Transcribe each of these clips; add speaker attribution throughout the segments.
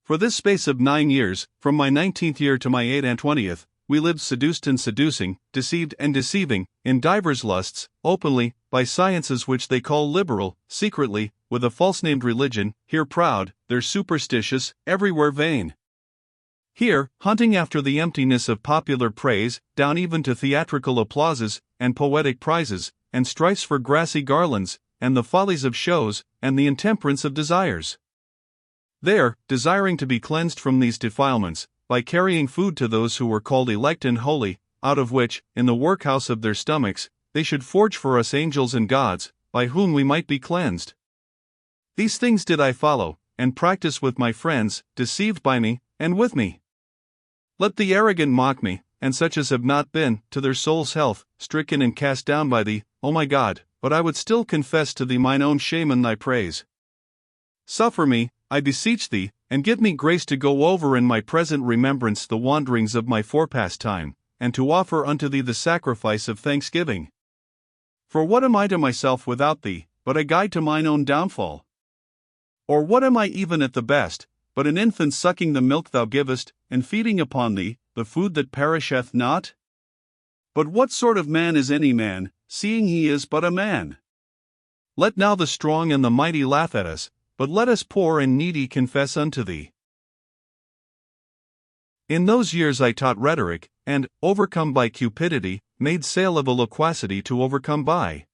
Speaker 1: For this space of 9 years, from my 19th year to my 8 and 20th, we lived seduced and seducing, deceived and deceiving, in divers lusts, openly, by sciences which they call liberal, secretly, with a false-named religion, here proud, there superstitious, everywhere vain. Here, hunting after the emptiness of popular praise, down even to theatrical applauses, and poetic prizes, and strifes for grassy garlands, and the follies of shows, and the intemperance of desires. There, desiring to be cleansed from these defilements, by carrying food to those who were called elect and holy, out of which, in the workhouse of their stomachs, they should forge for us angels and gods, by whom we might be cleansed. These things did I follow, and practice with my friends, deceived by me, and with me. Let the arrogant mock me, and such as have not been, to their soul's health, stricken and cast down by thee, O my God, but I would still confess to thee mine own shame and thy praise. Suffer me, I beseech thee, and give me grace to go over in my present remembrance the wanderings of my forepast time, and to offer unto thee the sacrifice of thanksgiving. For what am I to myself without thee, but a guide to mine own downfall? Or what am I even at the best, but an infant sucking the milk thou givest, and feeding upon thee, the food that perisheth not? But what sort of man is any man, seeing he is but a man? Let now the strong and the mighty laugh at us, but let us poor and needy confess unto thee. In those years I taught rhetoric, and, overcome by cupidity, made sale of a loquacity to overcome by.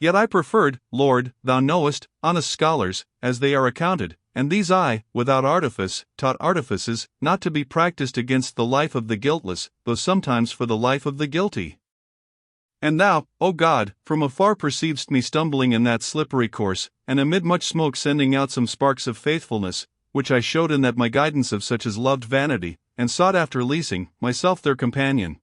Speaker 1: Yet I preferred, Lord, thou knowest, honest scholars, as they are accounted, and these I, without artifice, taught artifices, not to be practiced against the life of the guiltless, though sometimes for the life of the guilty. And thou, O God, from afar perceivest me stumbling in that slippery course, and amid much smoke sending out some sparks of faithfulness, which I showed in that my guidance of such as loved vanity, and sought after leasing, myself their companion.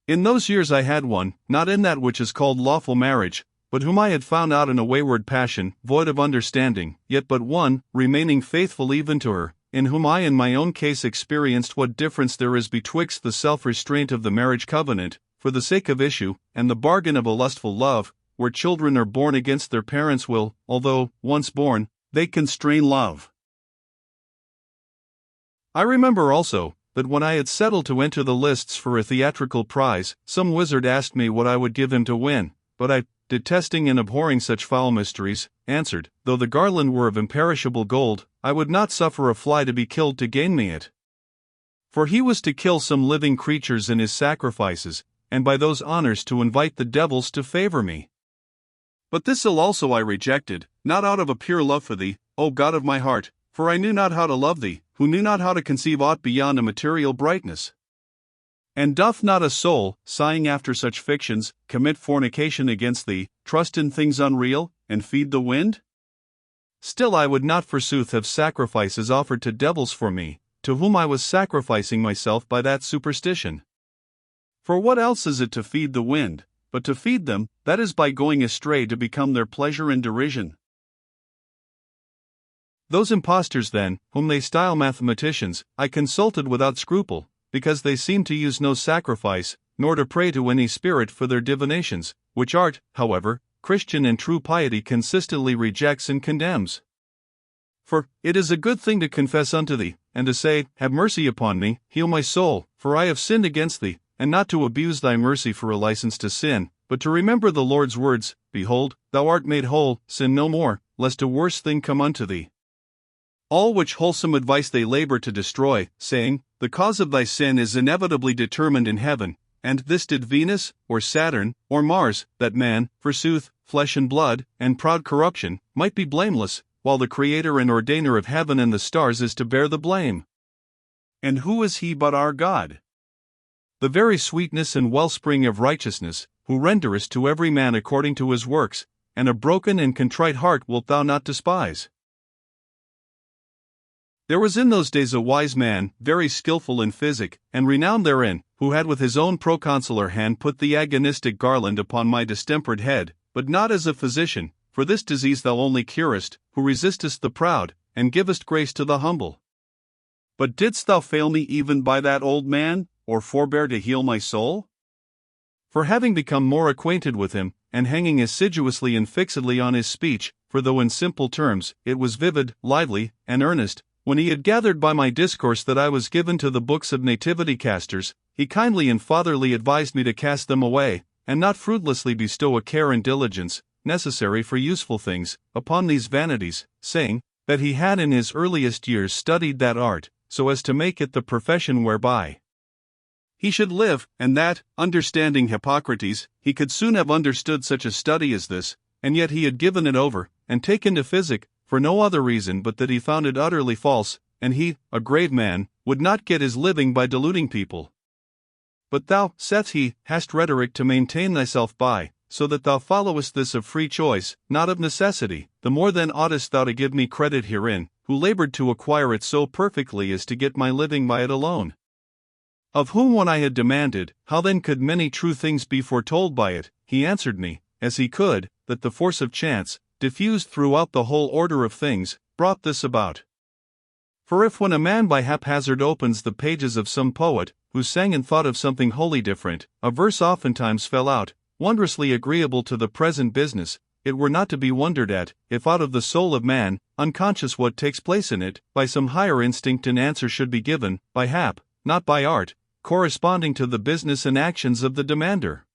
Speaker 1: In those years I had one, not in that which is called lawful marriage, but whom I had found out in a wayward passion, void of understanding, yet but one, remaining faithful even to her, in whom I in my own case experienced what difference there is betwixt the self-restraint of the marriage covenant, for the sake of issue, and the bargain of a lustful love, where children are born against their parents' will, although, once born, they constrain love. I remember also, that when I had settled to enter the lists for a theatrical prize, some wizard asked me what I would give him to win, but I, detesting and abhorring such foul mysteries, answered, though the garland were of imperishable gold, I would not suffer a fly to be killed to gain me it. For he was to kill some living creatures in his sacrifices, and by those honors to invite the devils to favor me. But this also I rejected, not out of a pure love for thee, O God of my heart, for I knew not how to love thee, who knew not how to conceive aught beyond a material brightness. And doth not a soul, sighing after such fictions, commit fornication against thee, trust in things unreal, and feed the wind? Still I would not forsooth have sacrifices offered to devils for me, to whom I was sacrificing myself by that superstition. For what else is it to feed the wind, but to feed them, that is by going astray to become their pleasure and derision? Those impostors then, whom they style mathematicians, I consulted without scruple, because they seem to use no sacrifice, nor to pray to any spirit for their divinations, which art, however, Christian and true piety consistently rejects and condemns. For, it is a good thing to confess unto thee, and to say, Have mercy upon me, heal my soul, for I have sinned against thee, and not to abuse thy mercy for a license to sin, but to remember the Lord's words, Behold, thou art made whole, sin no more, lest a worse thing come unto thee. All which wholesome advice they labor to destroy, saying, The cause of thy sin is inevitably determined in heaven, and this did Venus, or Saturn, or Mars, that man, forsooth, flesh and blood, and proud corruption, might be blameless, while the Creator and Ordainer of heaven and the stars is to bear the blame. And who is he but our God? The very sweetness and wellspring of righteousness, who renderest to every man according to his works, and a broken and contrite heart wilt thou not despise. There was in those days a wise man, very skillful in physic, and renowned therein, who had with his own proconsular hand put the agonistic garland upon my distempered head, but not as a physician, for this disease thou only curest, who resistest the proud, and givest grace to the humble. But didst thou fail me even by that old man, or forbear to heal my soul? For having become more acquainted with him, and hanging assiduously and fixedly on his speech, for though in simple terms, it was vivid, lively, and earnest, When he had gathered by my discourse that I was given to the books of nativity casters, he kindly and fatherly advised me to cast them away, and not fruitlessly bestow a care and diligence, necessary for useful things, upon these vanities, saying, that he had in his earliest years studied that art, so as to make it the profession whereby he should live, and that, understanding Hippocrates, he could soon have understood such a study as this, and yet he had given it over, and taken to physic, for no other reason but that he found it utterly false, and he, a grave man, would not get his living by deluding people. But thou, saith he, hast rhetoric to maintain thyself by, so that thou followest this of free choice, not of necessity. The more then oughtest thou to give me credit herein, who labored to acquire it so perfectly as to get my living by it alone. Of whom when I had demanded, how then could many true things be foretold by it, he answered me, as he could, that the force of chance, diffused throughout the whole order of things, brought this about. For if when a man by haphazard opens the pages of some poet, who sang and thought of something wholly different, a verse oftentimes fell out, wondrously agreeable to the present business, it were not to be wondered at, if out of the soul of man, unconscious what takes place in it, by some higher instinct an answer should be given, by hap, not by art, corresponding to the business and actions of the demander.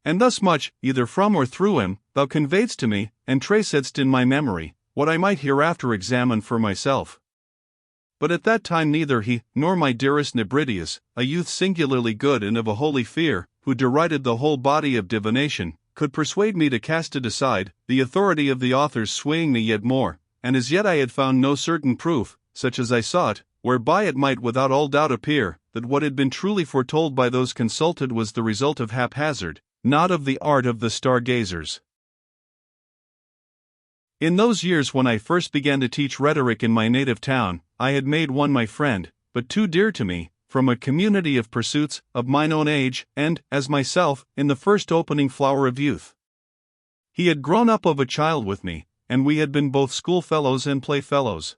Speaker 1: And thus much, either from or through him, thou conveyedst to me, and tracedst in my memory, what I might hereafter examine for myself. But at that time neither he, nor my dearest Nebridius, a youth singularly good and of a holy fear, who derided the whole body of divination, could persuade me to cast it aside, the authority of the authors swaying me yet more, and as yet I had found no certain proof, such as I sought, whereby it might without all doubt appear, that what had been truly foretold by those consulted was the result of haphazard, not of the art of the stargazers. In those years when I first began to teach rhetoric in my native town, I had made one my friend, but too dear to me, from a community of pursuits, of mine own age, and, as myself, in the first opening flower of youth. He had grown up of a child with me, and we had been both schoolfellows and playfellows.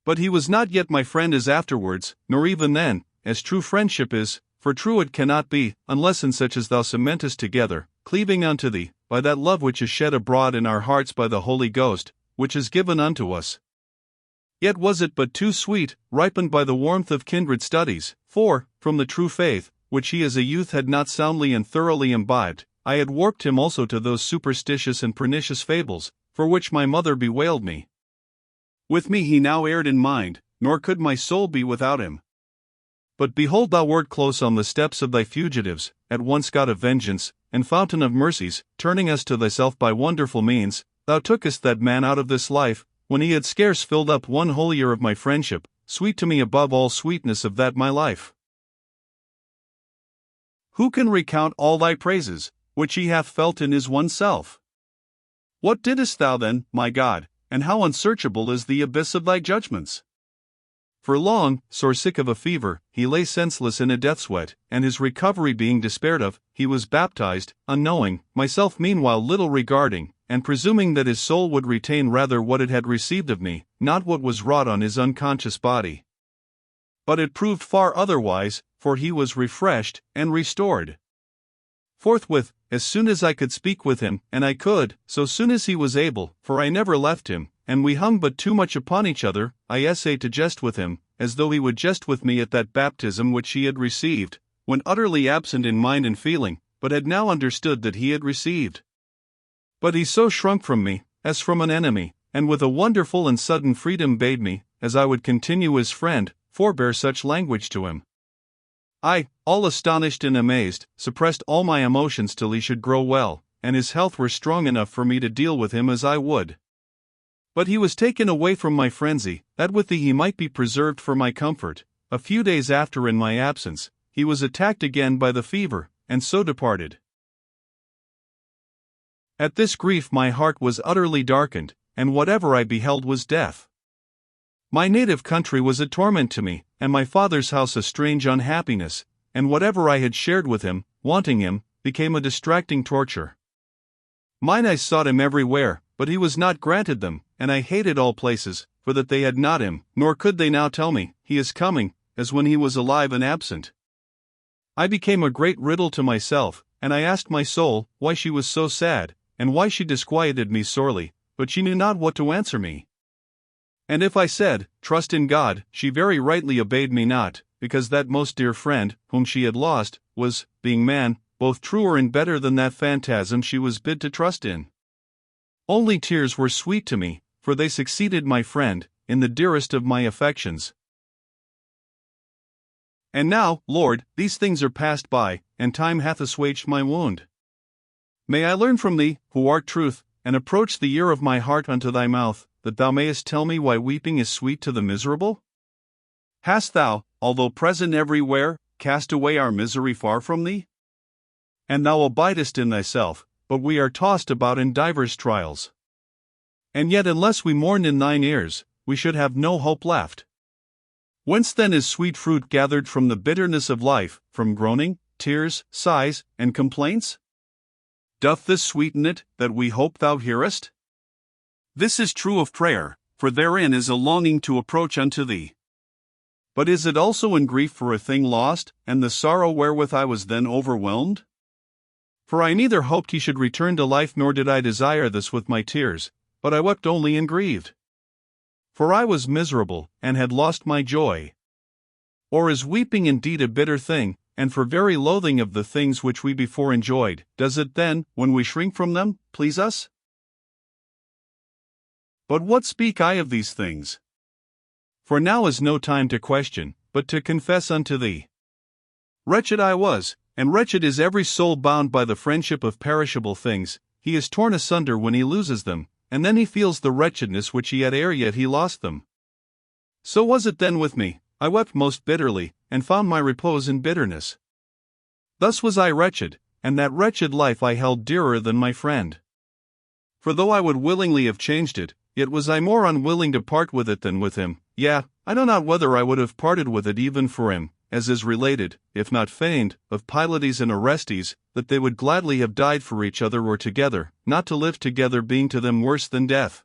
Speaker 1: But he was not yet my friend as afterwards, nor even then, as true friendship is, for true it cannot be, unless in such as thou cementest together, cleaving unto thee, by that love which is shed abroad in our hearts by the Holy Ghost, which is given unto us. Yet was it but too sweet, ripened by the warmth of kindred studies, for, from the true faith, which he as a youth had not soundly and thoroughly imbibed, I had warped him also to those superstitious and pernicious fables, for which my mother bewailed me. With me he now erred in mind, nor could my soul be without him. But behold, thou wert close on the steps of thy fugitives, at once God of vengeance, and fountain of mercies, turning us to thyself by wonderful means. Thou tookest that man out of this life, when he had scarce filled up one whole year of my friendship, sweet to me above all sweetness of that my life. Who can recount all thy praises, which he hath felt in his one self? What didst thou then, my God, and how unsearchable is the abyss of thy judgments? For long, sore sick of a fever, he lay senseless in a death sweat, and his recovery being despaired of, he was baptized, unknowing, myself meanwhile little regarding, and presuming that his soul would retain rather what it had received of me, not what was wrought on his unconscious body. But it proved far otherwise, for he was refreshed and restored. Forthwith, as soon as I could speak with him, and I could, so soon as he was able, for I never left him, and we hung but too much upon each other, I essayed to jest with him, as though he would jest with me at that baptism which he had received, when utterly absent in mind and feeling, but had now understood that he had received. But he so shrunk from me, as from an enemy, and with a wonderful and sudden freedom bade me, as I would continue his friend, forbear such language to him. I, all astonished and amazed, suppressed all my emotions till he should grow well, and his health were strong enough for me to deal with him as I would. But he was taken away from my frenzy, that with thee he might be preserved for my comfort. A few days after in my absence, he was attacked again by the fever, and so departed. At this grief my heart was utterly darkened, and whatever I beheld was death. My native country was a torment to me, and my father's house a strange unhappiness, and whatever I had shared with him, wanting him, became a distracting torture. Mine eyes sought him everywhere, but he was not granted them, and I hated all places, for that they had not him, nor could they now tell me, he is coming, as when he was alive and absent. I became a great riddle to myself, and I asked my soul, why she was so sad, and why she disquieted me sorely, but she knew not what to answer me. And if I said, Trust in God, she very rightly obeyed me not, because that most dear friend, whom she had lost, was, being man, both truer and better than that phantasm she was bid to trust in. Only tears were sweet to me, for they succeeded my friend, in the dearest of my affections. And now, Lord, these things are passed by, and time hath assuaged my wound. May I learn from thee, who art truth, and approach the ear of my heart unto thy mouth, that thou mayest tell me why weeping is sweet to the miserable? Hast thou, although present everywhere, cast away our misery far from thee? And thou abidest in thyself, but we are tossed about in divers trials. And yet unless we mourn in thine ears, we should have no hope left. Whence then is sweet fruit gathered from the bitterness of life, from groaning, tears, sighs, and complaints? Doth this sweeten it, that we hope thou hearest? This is true of prayer, for therein is a longing to approach unto thee. But is it also in grief for a thing lost, and the sorrow wherewith I was then overwhelmed? For I neither hoped he should return to life nor did I desire this with my tears, but I wept only and grieved. For I was miserable, and had lost my joy. Or is weeping indeed a bitter thing, and for very loathing of the things which we before enjoyed, does it then, when we shrink from them, please us? But what speak I of these things? For now is no time to question, but to confess unto thee. Wretched I was, and wretched is every soul bound by the friendship of perishable things. He is torn asunder when he loses them, and then he feels the wretchedness which he had ere yet he lost them. So was it then with me. I wept most bitterly, and found my repose in bitterness. Thus was I wretched, and that wretched life I held dearer than my friend. For though I would willingly have changed it, yet was I more unwilling to part with it than with him. Yea, I know not whether I would have parted with it even for him, as is related, if not feigned, of Pylades and Orestes, that they would gladly have died for each other or together, not to live together being to them worse than death.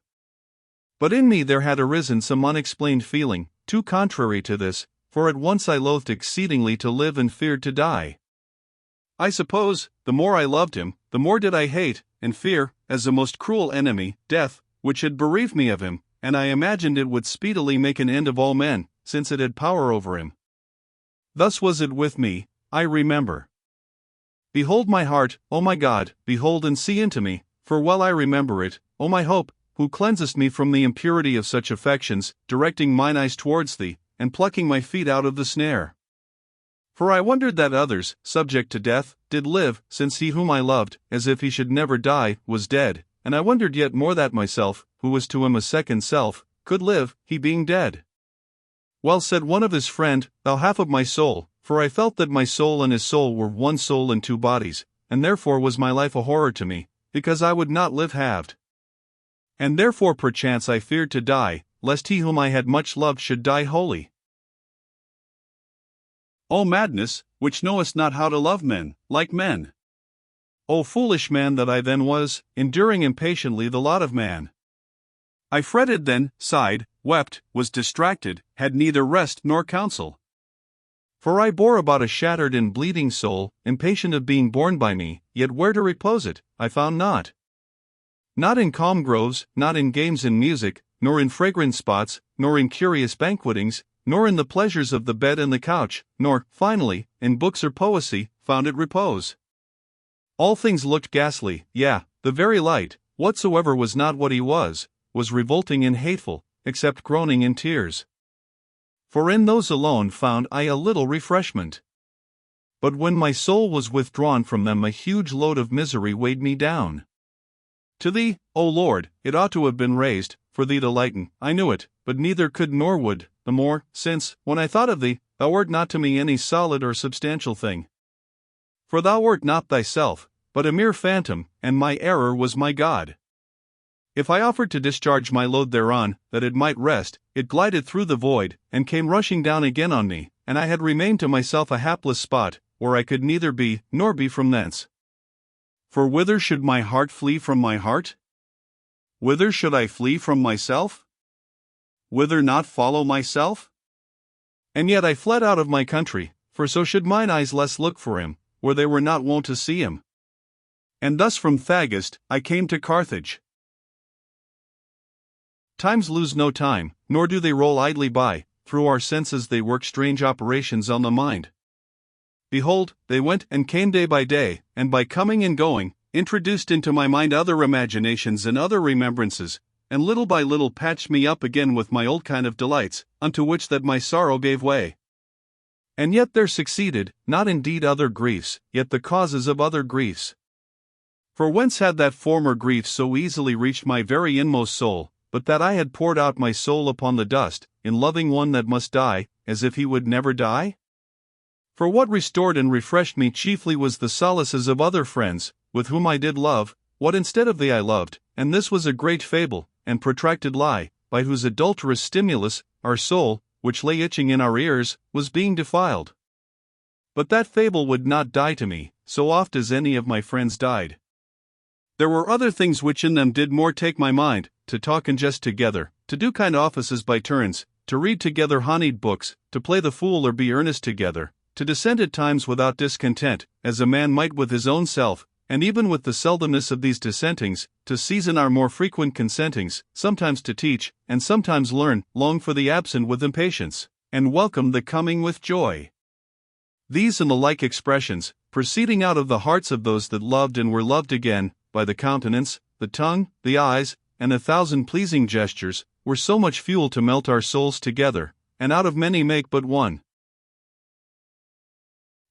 Speaker 1: But in me there had arisen some unexplained feeling, too contrary to this, for at once I loathed exceedingly to live and feared to die. I suppose, the more I loved him, the more did I hate, and fear, as a most cruel enemy, death, which had bereaved me of him, and I imagined it would speedily make an end of all men, since it had power over him. Thus was it with me, I remember. Behold my heart, O my God, behold and see into me, for well I remember it, O my hope, who cleansest me from the impurity of such affections, directing mine eyes towards thee, and plucking my feet out of the snare. For I wondered that others, subject to death, did live, since he whom I loved, as if he should never die, was dead, and I wondered yet more that myself, who was to him a second self, could live, he being dead. Well said one of his friend, thou half of my soul, for I felt that my soul and his soul were one soul in two bodies, and therefore was my life a horror to me, because I would not live halved. And therefore perchance I feared to die, lest he whom I had much loved should die wholly. O madness, which knowest not how to love men, like men! O foolish man that I then was, enduring impatiently the lot of man! I fretted then, sighed, wept, was distracted, had neither rest nor counsel. For I bore about a shattered and bleeding soul, impatient of being borne by me, yet where to repose it, I found not. Not in calm groves, not in games and music, nor in fragrant spots, nor in curious banquetings, nor in the pleasures of the bed and the couch, nor, finally, in books or poesy, found it repose. All things looked ghastly, yea, the very light, whatsoever was not what he was revolting and hateful, except groaning and tears. For in those alone found I a little refreshment. But when my soul was withdrawn from them, a huge load of misery weighed me down. To thee, O Lord, it ought to have been raised, for thee to lighten, I knew it, but neither could nor would, the more, since, when I thought of thee, thou wert not to me any solid or substantial thing. For thou wert not thyself, but a mere phantom, and my error was my God. If I offered to discharge my load thereon, that it might rest, it glided through the void, and came rushing down again on me, and I had remained to myself a hapless spot, where I could neither be, nor be from thence. For whither should my heart flee from my heart? Whither should I flee from myself? Whither not follow myself? And yet I fled out of my country, for so should mine eyes less look for him, where they were not wont to see him. And thus from Thagast I came to Carthage. Times lose no time, nor do they roll idly by. Through our senses they work strange operations on the mind. Behold, they went and came day by day, and by coming and going, introduced into my mind other imaginations and other remembrances, and little by little patched me up again with my old kind of delights, unto which that my sorrow gave way. And yet there succeeded, not indeed other griefs, yet the causes of other griefs. For whence had that former grief so easily reached my very inmost soul, but that I had poured out my soul upon the dust, in loving one that must die, as if he would never die? For what restored and refreshed me chiefly was the solaces of other friends, with whom I did love, what instead of thee I loved, and this was a great fable, and protracted lie, by whose adulterous stimulus, our soul, which lay itching in our ears, was being defiled. But that fable would not die to me, so oft as any of my friends died. There were other things which in them did more take my mind, to talk and jest together, to do kind offices by turns, to read together honeyed books, to play the fool or be earnest together, to dissent at times without discontent, as a man might with his own self, and even with the seldomness of these dissentings, to season our more frequent consentings, sometimes to teach, and sometimes learn, long for the absent with impatience, and welcome the coming with joy. These and the like expressions, proceeding out of the hearts of those that loved and were loved again, by the countenance, the tongue, the eyes, and 1,000 pleasing gestures, were so much fuel to melt our souls together, and out of many make but one.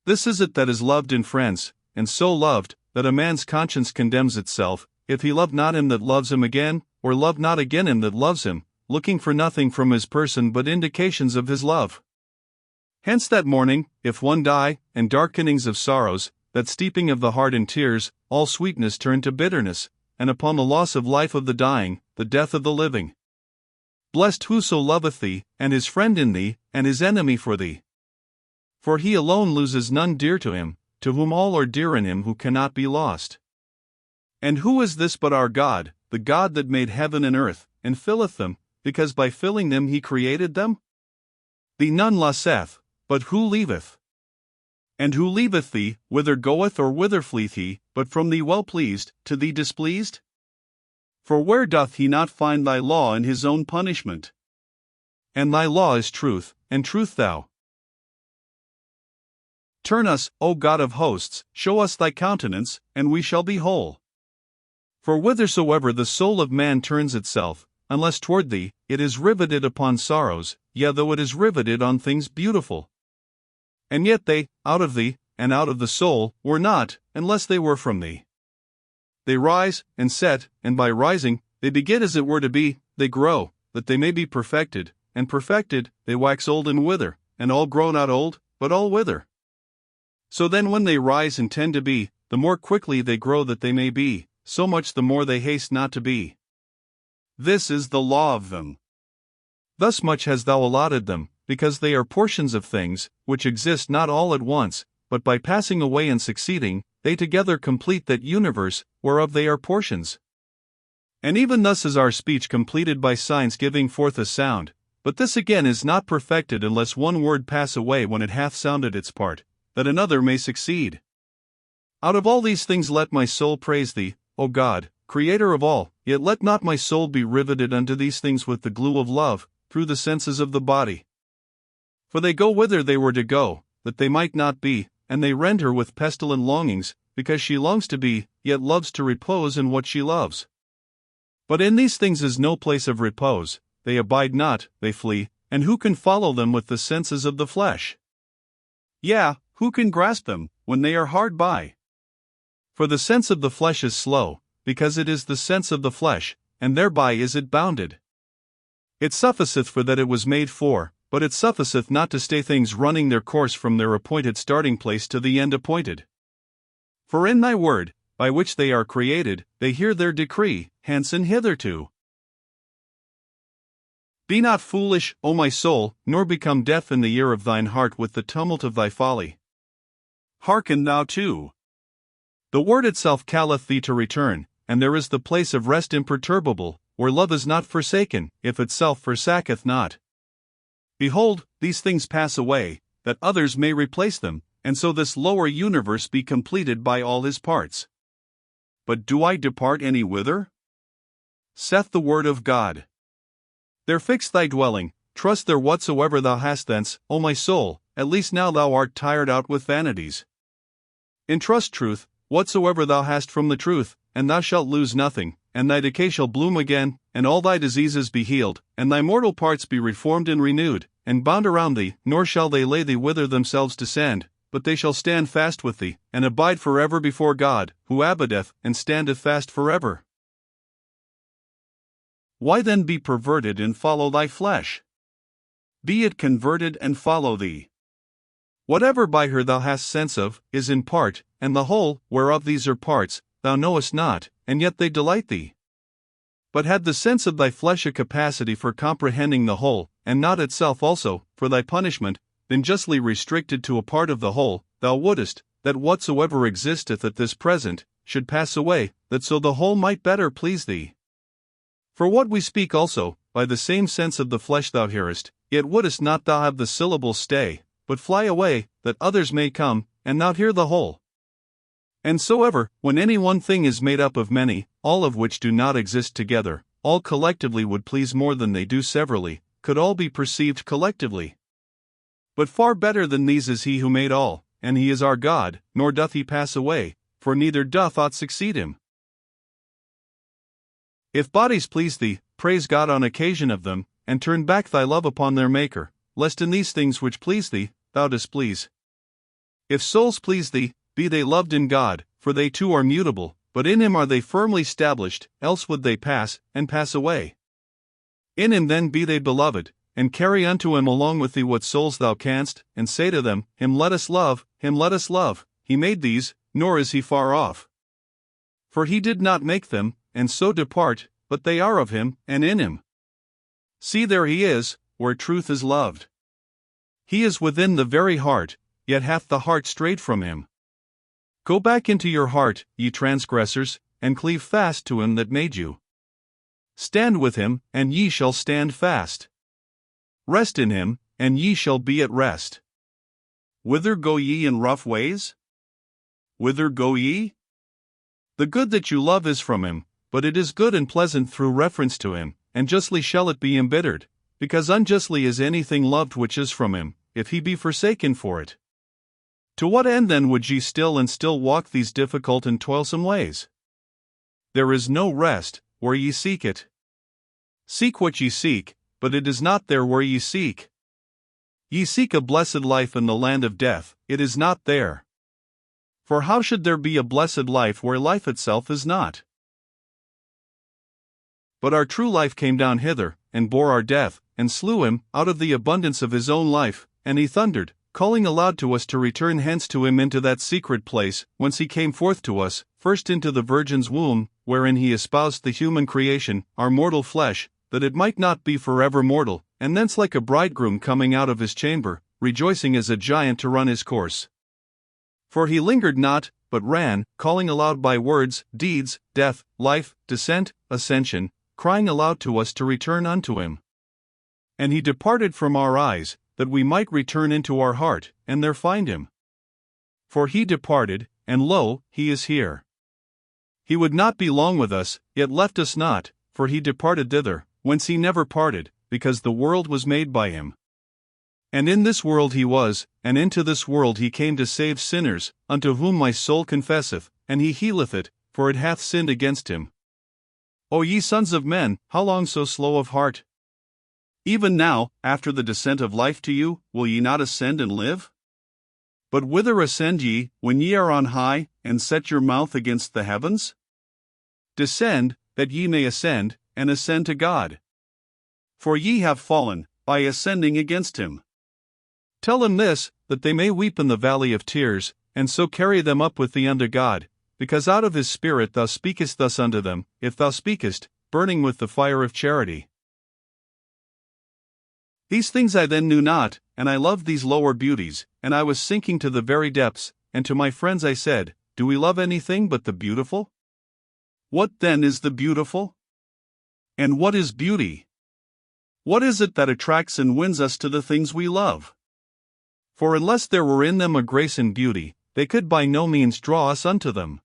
Speaker 1: This is it that is loved in friends, and so loved, that a man's conscience condemns itself, if he love not him that loves him again, or love not again him that loves him, looking for nothing from his person but indications of his love. Hence that mourning, if one die, and darkenings of sorrows, that steeping of the heart in tears, all sweetness turn to bitterness, and upon the loss of life of the dying, the death of the living. Blessed whoso loveth thee, and his friend in thee, and his enemy for thee. For he alone loses none dear to him, to whom all are dear in him who cannot be lost. And who is this but our God, the God that made heaven and earth, and filleth them, because by filling them he created them? Thee none losseth, but who leaveth? And who leaveth thee, whither goeth or whither fleeth he, but from thee well pleased, to thee displeased? For where doth he not find thy law in his own punishment? And thy law is truth, and truth thou. Turn us, O God of hosts, show us thy countenance, and we shall be whole. For whithersoever the soul of man turns itself, unless toward thee, it is riveted upon sorrows, yea though it is riveted on things beautiful. And yet they, out of thee, and out of the soul, were not, unless they were from thee. They rise, and set, and by rising, they begin as it were to be, they grow, that they may be perfected, and perfected, they wax old and wither, and all grow not old, but all wither. So then when they rise and tend to be, the more quickly they grow that they may be, so much the more they haste not to be. This is the law of them. Thus much hast thou allotted them, because they are portions of things, which exist not all at once, but by passing away and succeeding, they together complete that universe, whereof they are portions. And even thus is our speech completed by signs giving forth a sound, but this again is not perfected unless one word pass away when it hath sounded its part, that another may succeed. Out of all these things let my soul praise thee, O God, Creator of all, yet let not my soul be riveted unto these things with the glue of love, through the senses of the body. For they go whither they were to go, that they might not be, and they rend her with pestilent longings, because she longs to be, yet loves to repose in what she loves. But in these things is no place of repose, they abide not, they flee, and who can follow them with the senses of the flesh? Yea, who can grasp them, when they are hard by? For the sense of the flesh is slow, because it is the sense of the flesh, and thereby is it bounded. It sufficeth for that it was made for, but it sufficeth not to stay things running their course from their appointed starting place to the end appointed. For in thy word, by which they are created, they hear their decree, hence and hitherto. Be not foolish, O my soul, nor become deaf in the ear of thine heart with the tumult of thy folly. Hearken thou too. The word itself calleth thee to return, and there is the place of rest imperturbable, where love is not forsaken, if itself forsaketh not. Behold, these things pass away, that others may replace them, and so this lower universe be completed by all his parts. But do I depart any whither? Saith the word of God. There fix thy dwelling, trust there whatsoever thou hast thence, O my soul, at least now thou art tired out with vanities. Entrust truth, whatsoever thou hast from the truth, and thou shalt lose nothing, and thy decay shall bloom again, and all thy diseases be healed, and thy mortal parts be reformed and renewed, and bound around thee, nor shall they lay thee whither themselves to sand, but they shall stand fast with thee, and abide forever before God, who abideth, and standeth fast forever. Why then be perverted and follow thy flesh? Be it converted and follow thee. Whatever by her thou hast sense of, is in part, and the whole, whereof these are parts, thou knowest not, and yet they delight thee. But had the sense of thy flesh a capacity for comprehending the whole, and not itself also, for thy punishment, been justly restricted to a part of the whole, thou wouldest, that whatsoever existeth at this present, should pass away, that so the whole might better please thee. For what we speak also, by the same sense of the flesh thou hearest, yet wouldest not thou have the syllable stay, but fly away, that others may come, and not hear the whole. And soever, when any one thing is made up of many, all of which do not exist together, all collectively would please more than they do severally, could all be perceived collectively. But far better than these is he who made all, and he is our God, nor doth he pass away, for neither doth aught succeed him. If bodies please thee, praise God on occasion of them, and turn back thy love upon their Maker, lest in these things which please thee, thou displease. If souls please thee, be they loved in God, for they too are mutable, but in him are they firmly stablished, else would they pass, and pass away. In him then be they beloved, and carry unto him along with thee what souls thou canst, and say to them, Him let us love, him let us love, he made these, nor is he far off. For he did not make them, and so depart, but they are of him, and in him. See there he is, where truth is loved. He is within the very heart, yet hath the heart strayed from him. Go back into your heart, ye transgressors, and cleave fast to him that made you. Stand with him, and ye shall stand fast. Rest in him, and ye shall be at rest. Whither go ye in rough ways? Whither go ye? The good that you love is from him, but it is good and pleasant through reference to him, and justly shall it be embittered, because unjustly is anything loved which is from him, if he be forsaken for it. To what end then would ye still and still walk these difficult and toilsome ways? There is no rest, where ye seek it. Seek what ye seek, but it is not there where ye seek. Ye seek a blessed life in the land of death, it is not there. For how should there be a blessed life where life itself is not? But our true life came down hither, and bore our death, and slew him, out of the abundance of his own life, and he thundered, calling aloud to us to return hence to him into that secret place, whence he came forth to us, first into the Virgin's womb, wherein he espoused the human creation, our mortal flesh, that it might not be forever mortal, and thence like a bridegroom coming out of his chamber, rejoicing as a giant to run his course. For he lingered not, but ran, calling aloud by words, deeds, death, life, descent, ascension, crying aloud to us to return unto him. And he departed from our eyes, that we might return into our heart, and there find him. For he departed, and lo, he is here. He would not be long with us, yet left us not, for he departed thither, whence he never parted, because the world was made by him. And in this world he was, and into this world he came to save sinners, unto whom my soul confesseth, and he healeth it, for it hath sinned against him. O ye sons of men, how long so slow of heart? Even now, after the descent of life to you, will ye not ascend and live? But whither ascend ye, when ye are on high, and set your mouth against the heavens? Descend, that ye may ascend, and ascend to God. For ye have fallen, by ascending against him. Tell them this, that they may weep in the valley of tears, and so carry them up with thee unto God, because out of his Spirit thou speakest thus unto them, if thou speakest, burning with the fire of charity. These things I then knew not, and I loved these lower beauties, and I was sinking to the very depths, and to my friends I said, Do we love anything but the beautiful? What then is the beautiful? And what is beauty? What is it that attracts and wins us to the things we love? For unless there were in them a grace and beauty, they could by no means draw us unto them.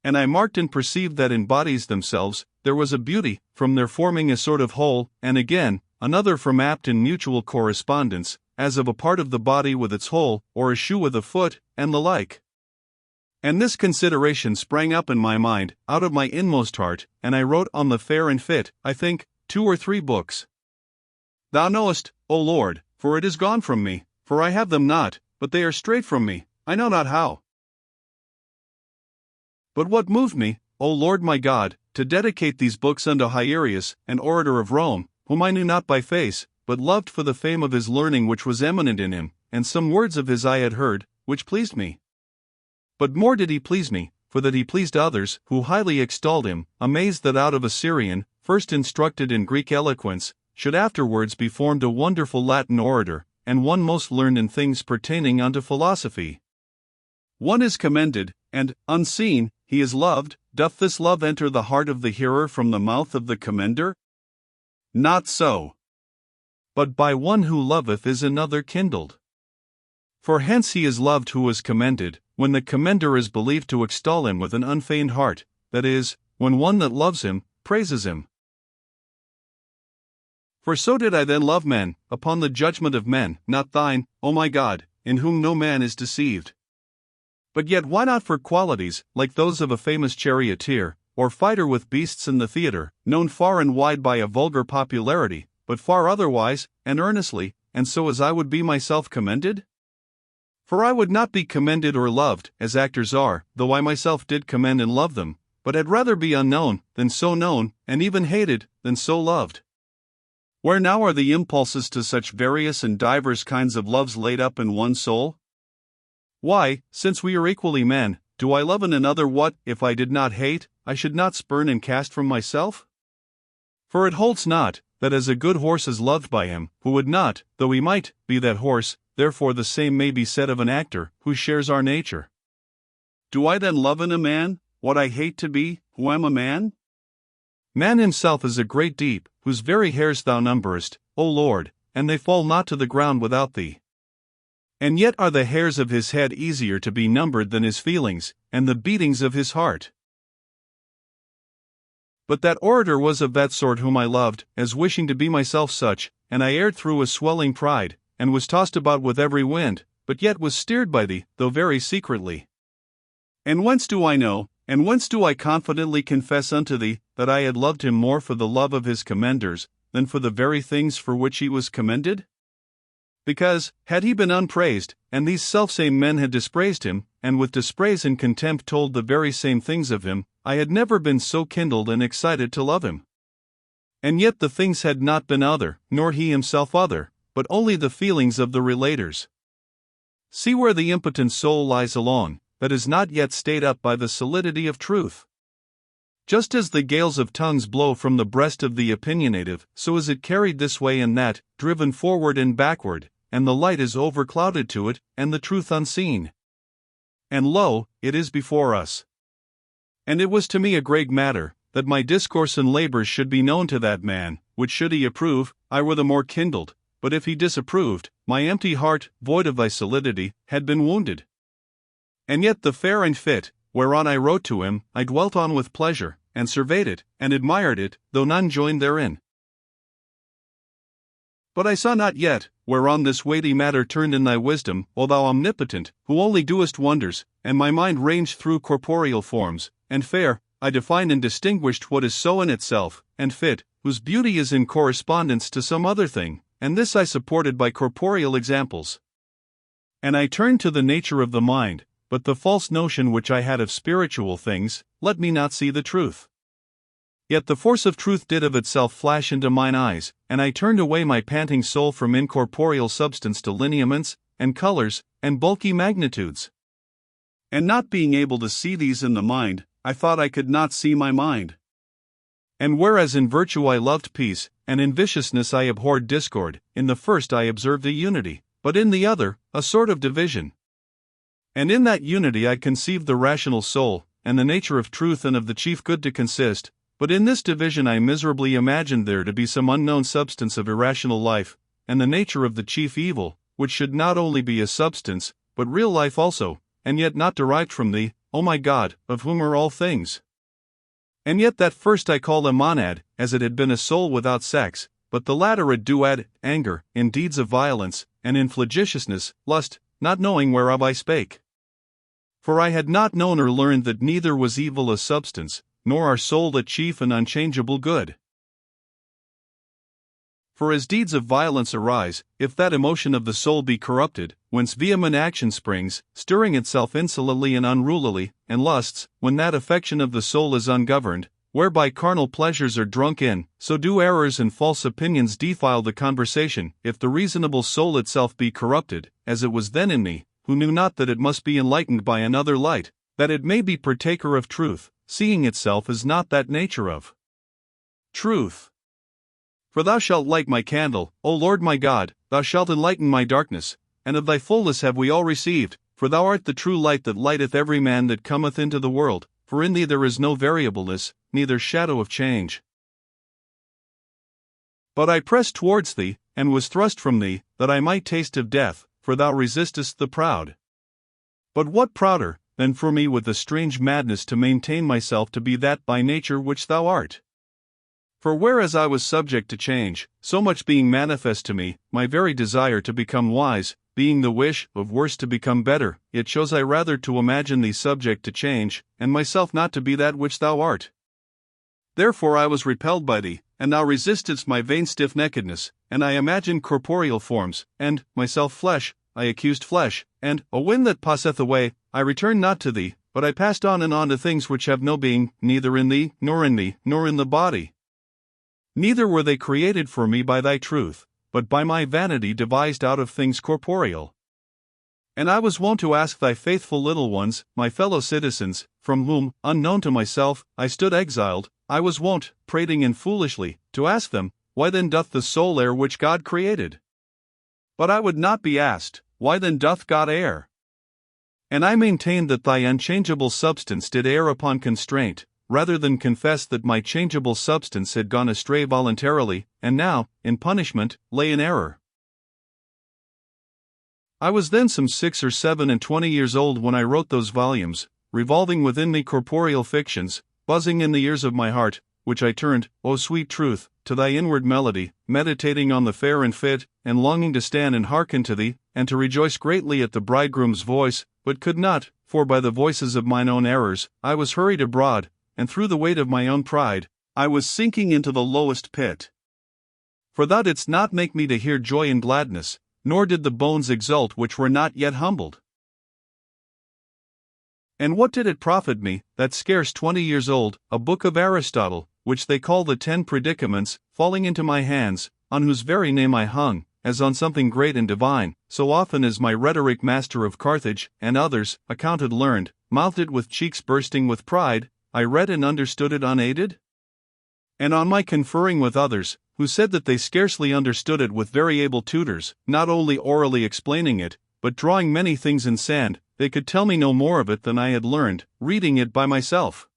Speaker 1: And I marked and perceived that in bodies themselves, there was a beauty, from their forming a sort of whole, and again, another from apt in mutual correspondence, as of a part of the body with its whole, or a shoe with a foot, and the like. And this consideration sprang up in my mind, out of my inmost heart, and I wrote on the fair and fit, I think, 2 or 3 books. Thou knowest, O Lord, for it is gone from me, for I have them not, but they are straight from me, I know not how. But what moved me, O Lord my God, to dedicate these books unto Hierius, an orator of Rome, whom I knew not by face, but loved for the fame of his learning which was eminent in him, and some words of his I had heard, which pleased me. But more did he please me, for that he pleased others, who highly extolled him, amazed that out of a Syrian, first instructed in Greek eloquence, should afterwards be formed a wonderful Latin orator, and one most learned in things pertaining unto philosophy. One is commended, and, unseen, he is loved. Doth this love enter the heart of the hearer from the mouth of the commender? Not so. But by one who loveth is another kindled. For hence he is loved who is commended, when the commender is believed to extol him with an unfeigned heart, that is, when one that loves him, praises him. For so did I then love men, upon the judgment of men, not thine, O my God, in whom no man is deceived. But yet why not for qualities, like those of a famous charioteer, or fighter with beasts in the theatre, known far and wide by a vulgar popularity, but far otherwise, and earnestly, and so as I would be myself commended? For I would not be commended or loved, as actors are, though I myself did commend and love them, but had rather be unknown, than so known, and even hated, than so loved. Where now are the impulses to such various and divers kinds of loves laid up in one soul? Why, since we are equally men, do I love in another what, if I did not hate, I should not spurn and cast from myself? For it holds not, that as a good horse is loved by him, who would not, though he might, be that horse, therefore the same may be said of an actor, who shares our nature. Do I then love in a man, what I hate to be, who am a man? Man himself is a great deep, whose very hairs thou numberest, O Lord, and they fall not to the ground without thee. And yet are the hairs of his head easier to be numbered than his feelings, and the beatings of his heart. But that orator was of that sort whom I loved, as wishing to be myself such, and I erred through a swelling pride, and was tossed about with every wind, but yet was steered by thee, though very secretly. And whence do I know, and whence do I confidently confess unto thee, that I had loved him more for the love of his commenders, than for the very things for which he was commended? Because, had he been unpraised, and these selfsame men had dispraised him, and with dispraise and contempt told the very same things of him, I had never been so kindled and excited to love him. And yet the things had not been other, nor he himself other, but only the feelings of the relators. See where the impotent soul lies alone, that is not yet stayed up by the solidity of truth. Just as the gales of tongues blow from the breast of the opinionative, so is it carried this way and that, driven forward and backward, and the light is overclouded to it, and the truth unseen. And lo, it is before us. And it was to me a great matter, that my discourse and labors should be known to that man, which should he approve, I were the more kindled, but if he disapproved, my empty heart, void of thy solidity, had been wounded. And yet the fair and fit, whereon I wrote to him, I dwelt on with pleasure, and surveyed it, and admired it, though none joined therein. But I saw not yet, whereon this weighty matter turned in thy wisdom, O thou omnipotent, who only doest wonders, and my mind ranged through corporeal forms, and fair, I defined and distinguished what is so in itself, and fit, whose beauty is in correspondence to some other thing, and this I supported by corporeal examples. And I turned to the nature of the mind, but the false notion which I had of spiritual things, let me not see the truth. Yet the force of truth did of itself flash into mine eyes, and I turned away my panting soul from incorporeal substance to lineaments, and colors, and bulky magnitudes. And not being able to see these in the mind, I thought I could not see my mind. And whereas in virtue I loved peace, and in viciousness I abhorred discord, in the first I observed a unity, but in the other, a sort of division. And in that unity I conceived the rational soul, and the nature of truth and of the chief good to consist, but in this division I miserably imagined there to be some unknown substance of irrational life, and the nature of the chief evil, which should not only be a substance, but real life also, and yet not derived from thee, O my God, of whom are all things. And yet that first I call a monad, as it had been a soul without sex, but the latter a duad, anger, in deeds of violence, and in flagitiousness, lust, not knowing whereof I spake. For I had not known or learned that neither was evil a substance, nor our soul a chief and unchangeable good. For as deeds of violence arise, if that emotion of the soul be corrupted, whence vehement action springs, stirring itself insolently and unrulily, and lusts, when that affection of the soul is ungoverned, whereby carnal pleasures are drunk in, so do errors and false opinions defile the conversation, if the reasonable soul itself be corrupted, as it was then in me, who knew not that it must be enlightened by another light, that it may be partaker of truth, seeing itself as not that nature of truth. For thou shalt light my candle, O Lord my God, thou shalt enlighten my darkness, and of thy fullness have we all received, for thou art the true light that lighteth every man that cometh into the world, for in thee there is no variableness, neither shadow of change. But I pressed towards thee, and was thrust from thee, that I might taste of death, for thou resistest the proud. But what prouder, than for me with a strange madness to maintain myself to be that by nature which thou art? For whereas I was subject to change, so much being manifest to me, my very desire to become wise, being the wish of worse to become better, it chose I rather to imagine thee subject to change, and myself not to be that which thou art. Therefore I was repelled by thee, and thou resistedst my vain stiff-neckedness, and I imagined corporeal forms, and, myself flesh, I accused flesh, and, a wind that passeth away, I returned not to thee, but I passed on and on to things which have no being, neither in thee, nor in me, nor in the body. Neither were they created for me by thy truth, but by my vanity devised out of things corporeal. And I was wont to ask thy faithful little ones, my fellow citizens, from whom, unknown to myself, I stood exiled, I was wont, prating and foolishly, to ask them, why then doth the soul err which God created? But I would not be asked, why then doth God err? And I maintained that thy unchangeable substance did err upon constraint, rather than confess that my changeable substance had gone astray voluntarily, and now, in punishment, lay in error. I was then some 6 or 27 years old when I wrote those volumes, revolving within me corporeal fictions, buzzing in the ears of my heart, which I turned, O sweet truth, to thy inward melody, meditating on the fair and fit, and longing to stand and hearken to thee, and to rejoice greatly at the bridegroom's voice, but could not, for by the voices of mine own errors, I was hurried abroad, and through the weight of my own pride, I was sinking into the lowest pit. For thou didst not make me to hear joy and gladness, nor did the bones exult which were not yet humbled. And what did it profit me, that scarce 20 years old, a book of Aristotle, which they call the 10 Predicaments, falling into my hands, on whose very name I hung, as on something great and divine, so often as my rhetoric master of Carthage, and others, accounted learned, mouthed it with cheeks bursting with pride, I read and understood it unaided? And on my conferring with others, who said that they scarcely understood it with very able tutors, not only orally explaining it, but drawing many things in sand, they could tell me no more of it than I had learned, reading it by myself.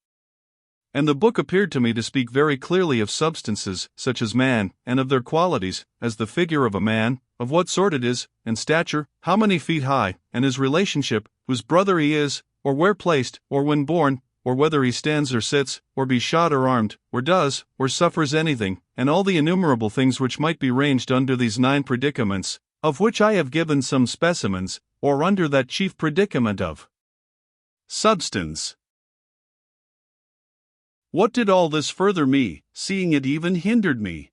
Speaker 1: And the book appeared to me to speak very clearly of substances, such as man, and of their qualities, as the figure of a man, of what sort it is, and stature, how many feet high, and his relationship, whose brother he is, or where placed, or when born, or whether he stands or sits, or be shot or armed, or does, or suffers anything, and all the innumerable things which might be ranged under these 9 predicaments, of which I have given some specimens, or under that chief predicament of substance. What did all this further me, seeing it even hindered me?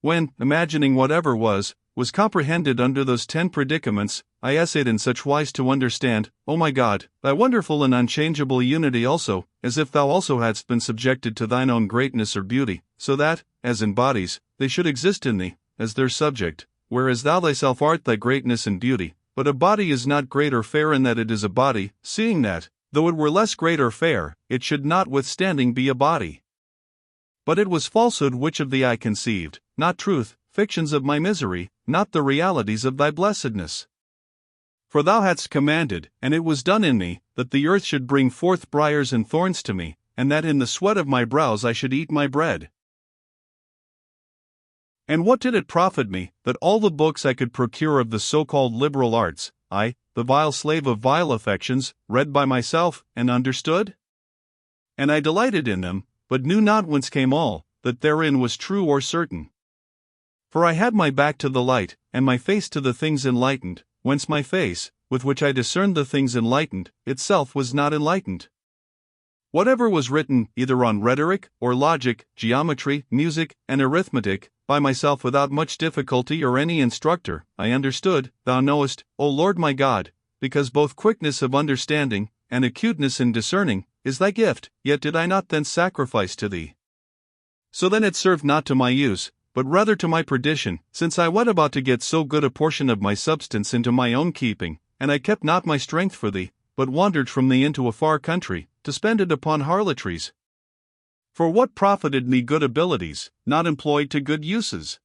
Speaker 1: When, imagining whatever was comprehended under those 10 predicaments, I essayed in such wise to understand, O my God, thy wonderful and unchangeable unity also, as if thou also hadst been subjected to thine own greatness or beauty, so that, as in bodies, they should exist in thee, as their subject, whereas thou thyself art thy greatness and beauty. But a body is not great or fair in that it is a body, seeing that, though it were less great or fair, it should notwithstanding be a body. But it was falsehood which of thee I conceived, not truth, fictions of my misery, not the realities of thy blessedness. For thou hadst commanded, and it was done in me, that the earth should bring forth briars and thorns to me, and that in the sweat of my brows I should eat my bread. And what did it profit me, that all the books I could procure of the so-called liberal arts, I, the vile slave of vile affections, read by myself, and understood? And I delighted in them, but knew not whence came all, that therein was true or certain. For I had my back to the light, and my face to the things enlightened, whence my face, with which I discerned the things enlightened, itself was not enlightened. Whatever was written, either on rhetoric, or logic, geometry, music, and arithmetic, by myself without much difficulty or any instructor, I understood, thou knowest, O Lord my God, because both quickness of understanding, and acuteness in discerning, is thy gift, yet did I not then sacrifice to thee. So then it served not to my use, but rather to my perdition, since I went about to get so good a portion of my substance into my own keeping, and I kept not my strength for thee, but wandered from thee into a far country, to spend it upon harlotries. For what profited me good abilities, not employed to good uses?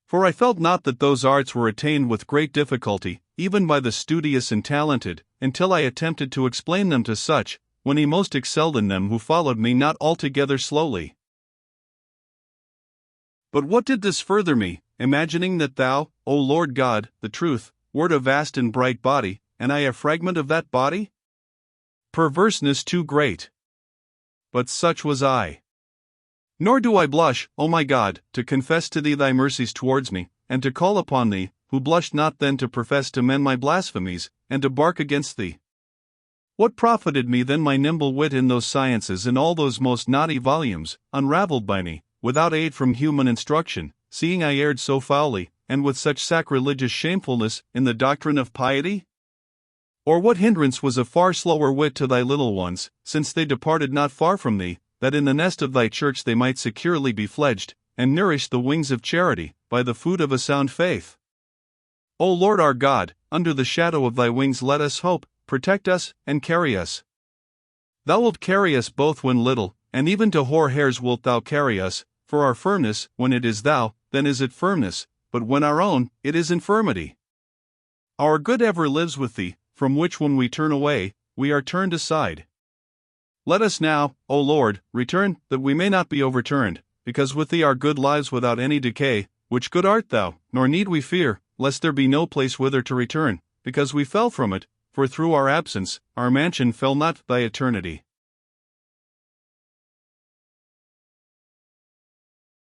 Speaker 1: For I felt not that those arts were attained with great difficulty, even by the studious and talented, until I attempted to explain them to such, when he most excelled in them who followed me not altogether slowly. But what did this further me, imagining that thou, O Lord God, the truth, wert a vast and bright body, and I a fragment of that body? Perverseness too great. But such was I. Nor do I blush, O my God, to confess to thee thy mercies towards me, and to call upon thee, who blushed not then to profess to men my blasphemies, and to bark against thee. What profited me then my nimble wit in those sciences and all those most knotty volumes, unravelled by me, without aid from human instruction, seeing I erred so foully, and with such sacrilegious shamefulness, in the doctrine of piety? Or what hindrance was a far slower wit to thy little ones, since they departed not far from thee, that in the nest of thy church they might securely be fledged, and nourish the wings of charity, by the food of a sound faith? O Lord our God, under the shadow of thy wings let us hope, protect us, and carry us. Thou wilt carry us both when little, and even to hoar hairs wilt thou carry us, for our firmness, when it is thou, then is it firmness, but when our own, it is infirmity. Our good ever lives with thee, from which when we turn away, we are turned aside. Let us now, O Lord, return, that we may not be overturned, because with thee our good lies without any decay, which good art thou, nor need we fear, lest there be no place whither to return, because we fell from it, for through our absence, our mansion fell not thy eternity.